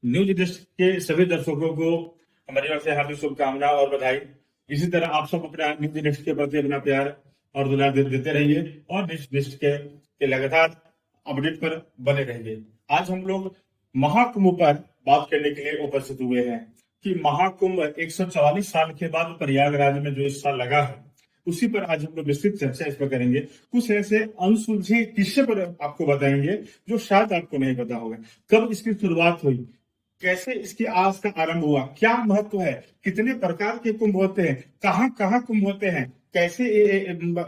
News desk के सभी दर्शकों को हमारी ओर से हार्दिक शुभकामना और बधाई। इसी तरह आप सब अपना न्यूज डेस्क के प्रति अपना प्यार और दुलार देते रहिए और न्यूज डेस्क के लगातार अपडेट पर बने रहिए। आज हम लोग महाकुंभ पर बात करने के लिए उपस्थित हुए हैं कि महाकुंभ 144 साल के बाद प्रयागराज में जो इस साल लगा है, उसी पर आज हम लोग विस्तृत चर्चा इस पर करेंगे। कुछ ऐसे अनसुलझे किस्से पर आपको बताएंगे जो शायद आपको नहीं पता होगा। कब इसकी शुरुआत हुई, कैसे इसकी आज का आरंभ हुआ, क्या महत्व है, कितने प्रकार के कुंभ होते हैं, कहाँ कहाँ कुंभ होते हैं, कैसे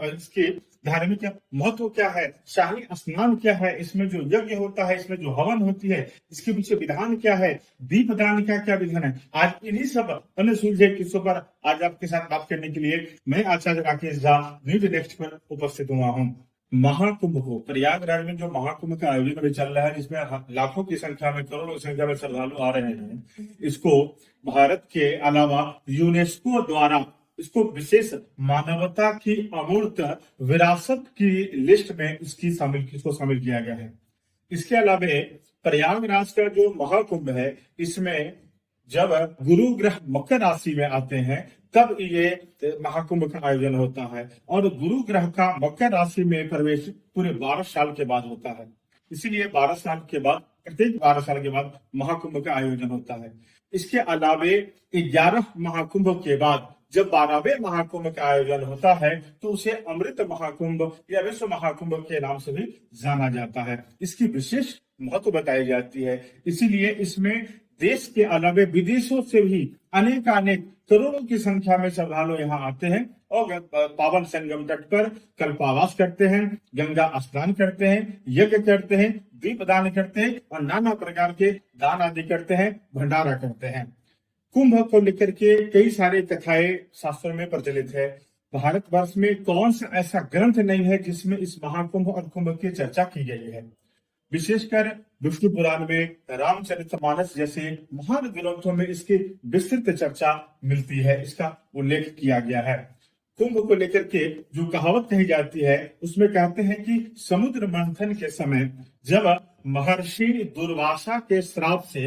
इसके धार्मिक महत्व क्या है, शाही स्नान क्या है, इसमें जो यज्ञ होता है, इसमें जो हवन होती है, इसके पीछे विधान क्या है, दीपदान का क्या विधान है। आज इन्हीं सब अनसुलझे किस्सों पर आज आपके साथ बात करने के लिए मैं आचार्य राकेश झा न्यूज डेस्क पर उपस्थित हुआ हूँ। महाकुंभ को प्रयागराज में जो महाकुंभ का आयोजन अभी चल रहा है, जिसमें लाखों की संख्या में, करोड़ों की संख्या में श्रद्धालु आ रहे हैं, इसको भारत के अलावा यूनेस्को द्वारा इसको विशेष मानवता की अमूर्त विरासत की लिस्ट में इसको शामिल किया गया है। इसके अलावा प्रयागराज का जो महाकुंभ है, इसमें जब गुरु ग्रह मकर राशि में आते हैं तब ये महाकुंभ का आयोजन होता है और गुरु ग्रह का मकर राशि में प्रवेश पूरे 12 साल के बाद होता है। इसीलिए 12 साल के बाद, प्रत्येक 12 साल के बाद महाकुंभ का आयोजन होता है। इसके अलावे 11 महाकुंभ के बाद जब 12वें महाकुंभ का आयोजन होता है तो उसे अमृत महाकुंभ या विश्व महाकुंभ के नाम से भी जाना जाता है। इसकी विशेष महत्व बताई जाती है। इसीलिए इसमें देश के अलावा विदेशों से भी अनेक करोड़ों की संख्या में श्रद्धालु यहाँ आते हैं और पावन संगम तट पर कल्पावास करते हैं, गंगा स्नान करते हैं, यज्ञ करते हैं, दीपदान करते हैं और नाना प्रकार के दान आदि करते हैं, भंडारा करते हैं। कुंभ को लेकर के कई सारे कथाएं शास्त्रों में प्रचलित है। भारतवर्ष में कौन सा ऐसा ग्रंथ नहीं है जिसमें इस महाकुंभ और कुंभ की चर्चा की गई है। विशेषकर विष्णु पुराण में, रामचरितमानस जैसे महान ग्रंथों में इसकी विस्तृत चर्चा मिलती है, इसका उल्लेख किया गया है। कुंभ को लेकर के जो कहावत कही जाती है, उसमें कहते हैं कि समुद्र मंथन के समय जब महर्षि दुर्वासा के श्राप से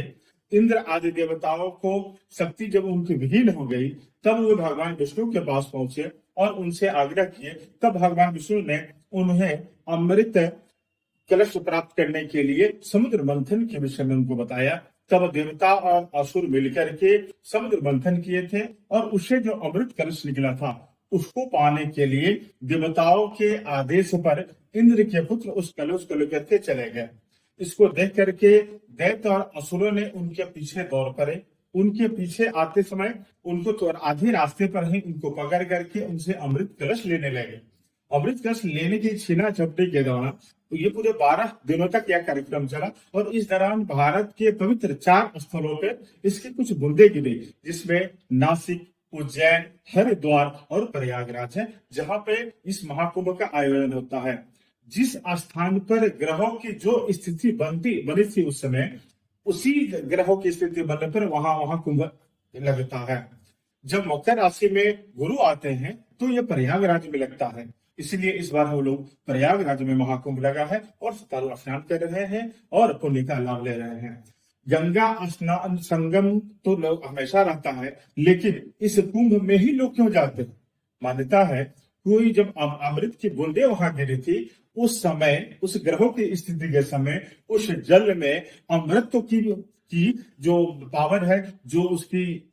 इंद्र आदि देवताओं को शक्ति जब उनकी विहीन हो गई, तब वो भगवान विष्णु के पास पहुंचे और उनसे आग्रह किए। तब भगवान विष्णु ने उन्हें अमृत कलश प्राप्त करने के लिए समुद्र मंथन के विषय में उनको बताया। तब देवता और असुर मिलकर के समुद्र मंथन किए थे और उससे जो अमृत कलश निकला था, उसको पाने के लिए देवताओं के आदेश पर इंद्र के पुत्र उस कलश को लेकर के चले गए। इसको देख करके दैत्य और असुरों ने उनके पीछे दौड़ पड़े। उनके पीछे आते समय उनको तो आधे रास्ते पर ही उनको पकड़ करके उनसे अमृत कलश लेने लगे। अमृत कलश लेने की छीना झपटी के दौरान तो ये पूरे 12 दिनों तक यह कार्यक्रम चला और इस दौरान भारत के पवित्र 4 स्थलों पे इसकी कुछ बूंदे गिरी, जिसमें नासिक, उज्जैन, हरिद्वार और प्रयागराज है, जहां पे इस महाकुंभ का आयोजन होता है। जिस स्थान पर ग्रहों की जो स्थिति बनी थी उस समय, उसी ग्रहों की स्थिति बनने पर वहां कुंभ लगता है। जब मकर राशि में गुरु आते हैं तो ये प्रयागराज में लगता है। इसलिए इस बार हम लोग प्रयागराज में महाकुंभ लगा है और श्रद्धालु स्नान कर रहे हैं और पुण्य का लाभ ले रहे हैं। गंगा स्नान संगम तो लोग हमेशा रहता है, लेकिन इस कुंभ में ही लोग क्यों जाते हैं? मान्यता है कोई जब अमृत की बूंदे वहां गिरी थी, उस समय, उस ग्रहों की स्थिति के समय, उस जल में अमृत की जो पावर है, जो उसकी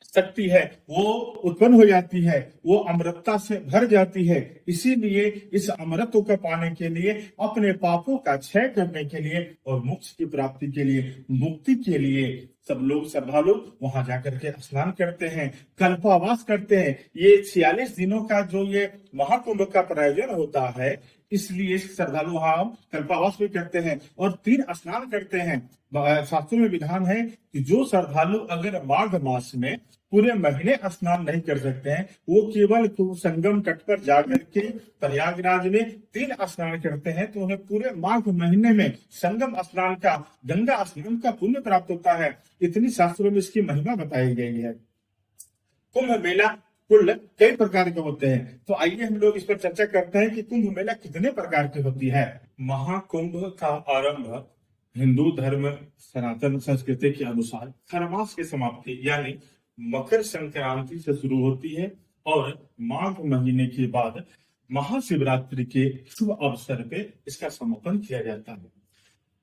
शक्ति है, वो उत्पन्न हो जाती है, वो अमृतता से भर जाती है। इसीलिए इस अमृत को पाने के लिए, अपने पापों का क्षय करने के लिए और मोक्ष की प्राप्ति के लिए, मुक्ति के लिए सब लोग श्रद्धालु वहां जाकर के स्नान करते हैं, कल्पावास करते हैं। ये 46 दिनों का जो ये महाकुंभ का प्रायोजन होता है, इसलिए श्रद्धालु वहां कल्पावास भी करते हैं और 3 स्नान करते हैं। शास्त्रों में विधान है कि जो श्रद्धालु अगर माघ मास में पूरे महीने स्नान नहीं कर सकते हैं, वो केवल संगम तट पर जाकर के प्रयागराज में 3 स्नान करते हैं तो उन्हें पूरे माघ महीने में संगम स्नान का, गंगा स्नान का पुण्य प्राप्त होता है। इतनी शास्त्रों में इसकी महिमा बताई गई है। कुंभ मेला कुल कई प्रकार के होते हैं, तो आइए हम लोग इस पर चर्चा करते हैं कि कुंभ मेला कितने प्रकार की होती है। महाकुंभ का आरंभ हिंदू धर्म सनातन संस्कृति के अनुसार खरमास की समाप्ति यानी मकर संक्रांति से शुरू होती है और माघ महीने के बाद महाशिवरात्रि के शुभ अवसर पे इसका समापन किया जाता है।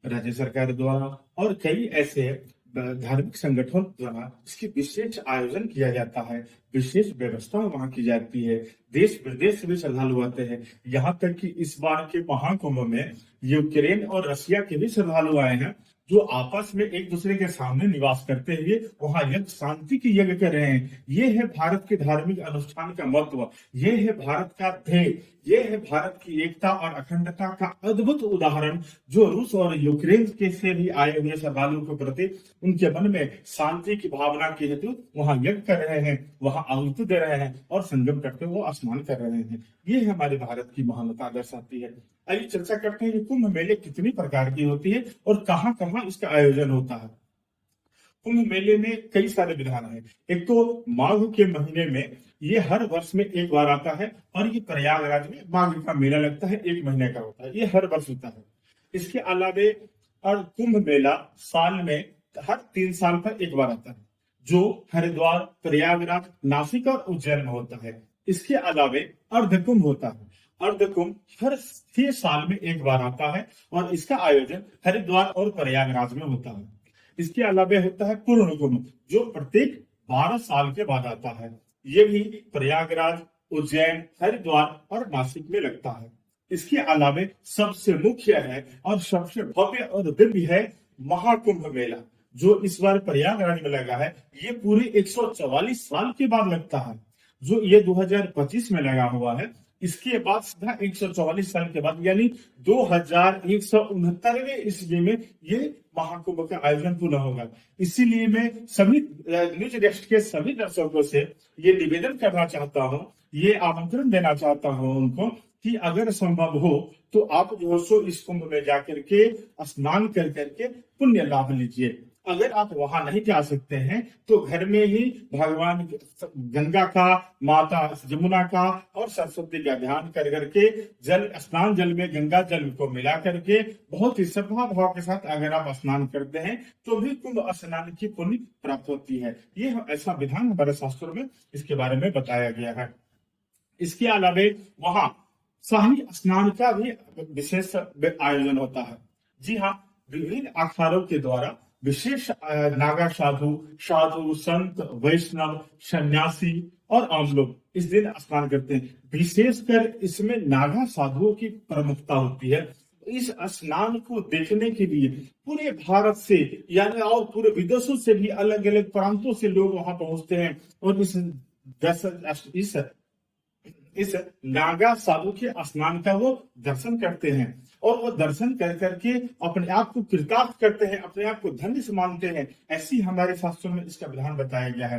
राज्य सरकार द्वारा और कई ऐसे धार्मिक संगठनों द्वारा इसकी विशेष आयोजन किया जाता है, विशेष व्यवस्था वहां की जाती है। देश विदेश से भी श्रद्धालु आते हैं। यहाँ तक कि इस बार के महाकुंभ में यूक्रेन और रशिया के भी श्रद्धालु आए हैं, जो आपस में एक दूसरे के सामने निवास करते हुए वहां यज्ञ शांति की यज्ञ कर रहे हैं। ये है भारत के धार्मिक अनुष्ठान का महत्व, ये है भारत का ध्येय, ये है भारत की एकता और अखंडता का अद्भुत उदाहरण, जो रूस और यूक्रेन के से भी आए हुए श्रद्धालुओं के प्रति उनके मन में शांति की भावना के हेतु वहां यज्ञ कर रहे हैं, वहां आहुति दे रहे हैं और संगम करते हुए स्नान कर रहे हैं। ये हमारे भारत की महानता दर्शाती है। आइए चर्चा करते हैं कि कुंभ मेले कितनी प्रकार की होती है और कहां कहां इसका आयोजन होता है। कुंभ मेले में कई सारे विधान हैं। एक तो माघ के महीने में ये हर वर्ष में एक बार आता है और ये प्रयागराज में माघ का मेला लगता है, 1 महीने का होता है, ये हर वर्ष होता है। इसके अलावे और कुंभ मेला साल में हर 3 साल पर एक बार आता है, जो हरिद्वार, प्रयागराज, नासिक और उज्जैन में होता है। इसके अलावे अर्धकुंभ होता है। अर्धकुंभ हर 6 साल में एक बार आता है और इसका आयोजन हरिद्वार और प्रयागराज में होता है। इसके अलावा होता है पूर्ण कुंभ, जो प्रत्येक 12 साल के बाद आता है। ये भी प्रयागराज, उज्जैन, हरिद्वार और नासिक में लगता है। इसके अलावा सबसे मुख्य है और सबसे भव्य और दिव्य है महाकुंभ मेला, जो इस बार प्रयागराज में लगा है। ये पूरे 144 साल के बाद लगता है, जो ये 2025 में लगा हुआ है। इसके बाद सीधा 144 साल के बाद यानी 2169वें ईस्वी में ये महाकुंभ का आयोजन पूर्ण होगा। इसीलिए मैं सभी न्यूज डेस्क के सभी दर्शकों से ये निवेदन करना चाहता हूँ, ये आमंत्रण देना चाहता हूँ उनको कि अगर संभव हो तो आप जो सो इस कुंभ में जाकर के स्नान कर करके पुण्य लाभ लीजिए। अगर आप वहां नहीं जा सकते हैं तो घर में ही भगवान गंगा का, माता जमुना का और सरस्वती का ध्यान कर करके जल स्नान जल में गंगा जल को मिला करके बहुत ही श्रद्धा भाव के साथ अगर आप स्नान करते हैं तो भी कुंभ स्नान की पुण्य प्राप्त होती है। ये ऐसा विधान हमारे शास्त्रों में इसके बारे में बताया गया है। इसके अलावा वहां शाही स्नान का भी विशेष आयोजन होता है। जी हाँ, विभिन्न अखाड़ों के द्वारा विशेष नागा साधु संत, वैष्णव, सन्यासी और आम लोग इस दिन स्नान करते हैं। विशेषकर इसमें नागा साधुओं की प्रमुखता होती है। इस स्नान को देखने के लिए पूरे भारत से यानी और पूरे विदेशों से भी अलग अलग प्रांतों से लोग वहां पहुंचते हैं और इस नागा साधु के स्नान का वो दर्शन करते हैं और वो दर्शन कर करके अपने आप को कृतार्थ करते हैं, अपने आप को धन्य से मानते हैं। ऐसी हमारे शास्त्रों में इसका विधान बताया गया है।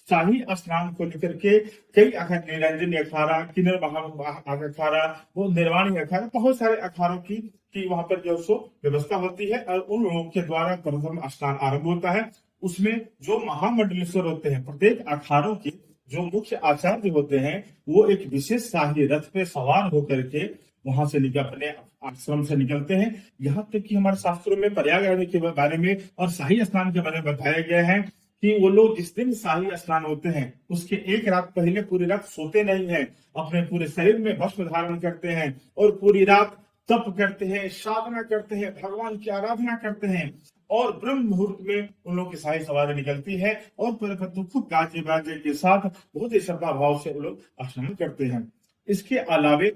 शाही स्नान को लेकर के कई अखाड़े, निरंजनी अखाड़ा, किन्नर अखाड़ा, वो निर्वाणी अखाड़ा, बहुत सारे अखाड़ों की वहां पर जो सो व्यवस्था होती है और उन लोगों के द्वारा प्रथम स्नान आरंभ होता है। उसमें जो महामंडलेश्वर होते हैं, प्रत्येक अखाड़ों के जो मुख्य आचार्य होते हैं, वो एक विशेष शाही रथ पे सवार होकर के वहां से अपने आश्रम से निकलते हैं। यहाँ तक कि हमारे शास्त्रों में प्रयागराज के बारे में और शाही स्नान के बारे में बताया गया है कि वो लोग जिस दिन शाही स्नान होते हैं उसके एक रात पहले पूरी रात सोते नहीं है, अपने पूरे शरीर में भस्म धारण करते हैं और पूरी रात तप करते हैं, साधना करते हैं, भगवान की आराधना करते हैं और ब्रह्म मुहूर्त में उन लोगों की शाही सवारी निकलती है और खूब गाजे बाजे के साथ बहुत ही श्रद्धा भाव से वो लोग स्नान करते हैं। इसके अलावे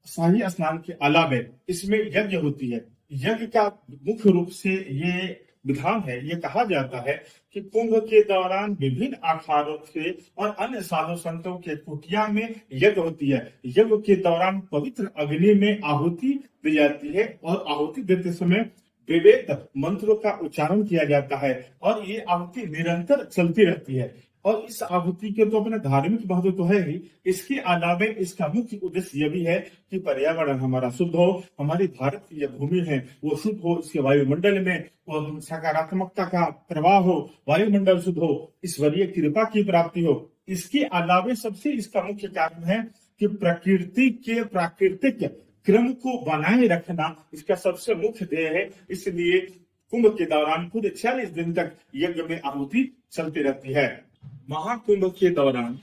शाही स्नान के अलावे इसमें यज्ञ होती है। यज्ञ का मुख्य रूप से ये विधान है, ये कहा जाता है कि कुंभ के दौरान विभिन्न अखाड़ों से और अन्य साधु संतों के कुटिया में यज्ञ होती है। यज्ञ के दौरान पवित्र अग्नि में आहुति दी जाती है और आहुति देते समय वेद मंत्रों का उच्चारण किया जाता है और ये आहुति निरंतर चलती रहती है। और इस आहुति के तो अपना धार्मिक महत्व तो है ही, इसके अलावा इसका मुख्य उद्देश्य यह भी है कि पर्यावरण हमारा शुद्ध हो, हमारी भारत की यह भूमि है वो शुद्ध हो, इसके वायुमंडल में वो सकारात्मकता का प्रवाह हो, वायुमंडल शुद्ध हो, ईश्वरीय कृपा की प्राप्ति हो। इसके अलावा सबसे इसका मुख्य कारण है कि प्रकृति के प्राकृतिक क्रम को बनाए रखना इसका सबसे मुख्य ध्येय है। इसलिए कुंभ के दौरान पूरे 46 दिन तक यज्ञ में आहुति चलती रहती है। महाकुंभ के दौरान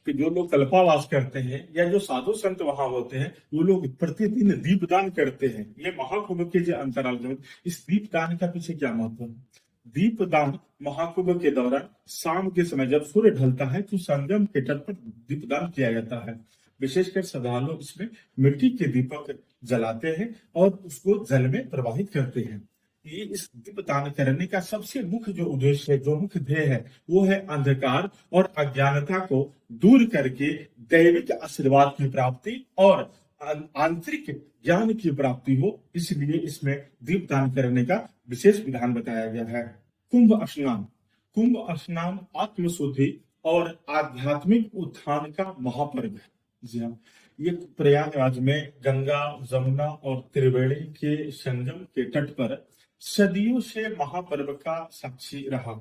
कि जो लोग कल्पावास करते हैं या जो साधु संत वहां होते हैं, वो लोग प्रतिदिन दीपदान करते हैं। ये महाकुंभ के जो अंतराल में इस दीपदान का पीछे क्या महत्व है? दीपदान महाकुंभ के दौरान शाम के समय जब सूर्य ढलता है तो संगम के तट पर दीपदान किया जाता है। विशेषकर श्रद्धालु इसमें मिट्टी के दीपक जलाते हैं और उसको जल में प्रवाहित करते हैं। ये इस दीपदान करने का सबसे मुख्य जो उद्देश्य है, जो मुख्य ध्येय है, वो है अंधकार और अज्ञानता को दूर करके दैविक आशीर्वाद की प्राप्ति और आंतरिक ज्ञान की प्राप्ति हो। इसलिए इसमें दीपदान करने का विशेष विधान बताया गया है। कुंभ स्नान। कुंभ स्नान आत्मशुद्धि और आध्यात्मिक उत्थान का महापर्व है। जी हाँ, ये प्रयागराज में गंगा, जमुना और त्रिवेणी के संगम के तट पर सदियों से महापर्व का साक्षी रहा।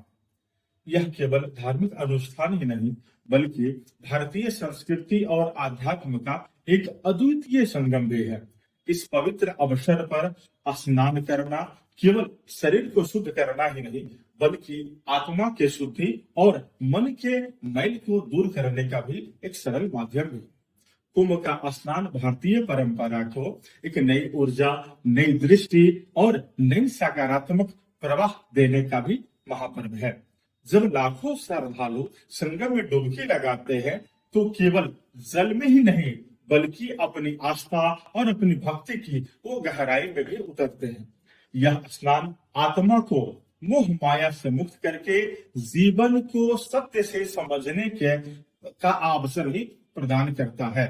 यह केवल धार्मिक अनुष्ठान ही नहीं बल्कि भारतीय संस्कृति और आध्यात्म का एक अद्वितीय संगम भी है। इस पवित्र अवसर पर स्नान करना केवल शरीर को शुद्ध करना ही नहीं बल्कि आत्मा के शुद्धि और मन के मैल को दूर करने का भी एक सरल माध्यम है। कुंभ का स्नान भारतीय परंपरा को एक नई ऊर्जा, नई दृष्टि और नई सकारात्मक प्रवाह देने का भी महापर्व है। जब लाखों श्रद्धालु संगम में डुबकी लगाते हैं तो केवल जल में ही नहीं बल्कि अपनी आस्था और अपनी भक्ति की वो गहराई में भी उतरते हैं। यह स्नान आत्मा को मोह माया से मुक्त करके जीवन को सत्य से समझने का अवसर भी प्रदान करता है।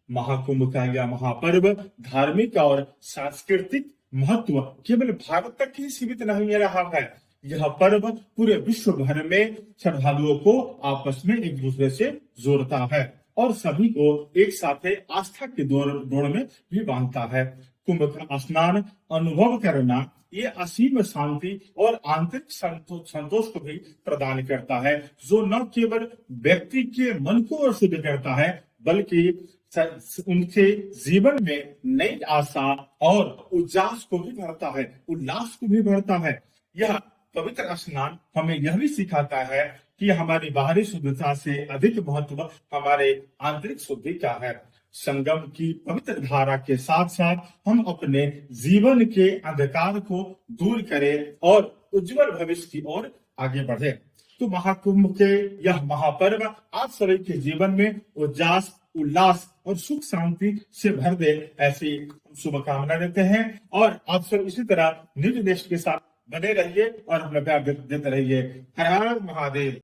महाकुंभ का यह महापर्व धार्मिक और सांस्कृतिक महत्व केवल भारत तक ही सीमित नहीं रहा है। यह पर्व पूरे विश्व भर में श्रद्धालुओं को आपस में एक दूसरे से जोड़ता है और सभी को एक साथ आस्था के डोर में भी बांधता है। कुंभ का स्नान अनुभव करना ये असीम शांति और आंतरिक संतोष को भी प्रदान करता है, जो न केवल व्यक्ति के मन को शुद्ध करता है बल्कि उनके जीवन में नई आशा और उल्लास को भी भरता है। यह पवित्र स्नान हमें यह भी सिखाता है कि हमारी बाहरी शुद्धता से अधिक महत्व हमारे आंतरिक शुद्धि का है। संगम की पवित्र धारा के साथ साथ हम अपने जीवन के अंधकार को दूर करें और उज्जवल भविष्य की ओर आगे बढ़े। तो महाकुंभ के यह महापर्व आप सभी के जीवन में उल्लास और सुख शांति से भर दे, ऐसी शुभकामना देते हैं। और आप सब इसी तरह निज देश के साथ बने रहिए और अपना प्यार देते रहिए। हर हर महादेव।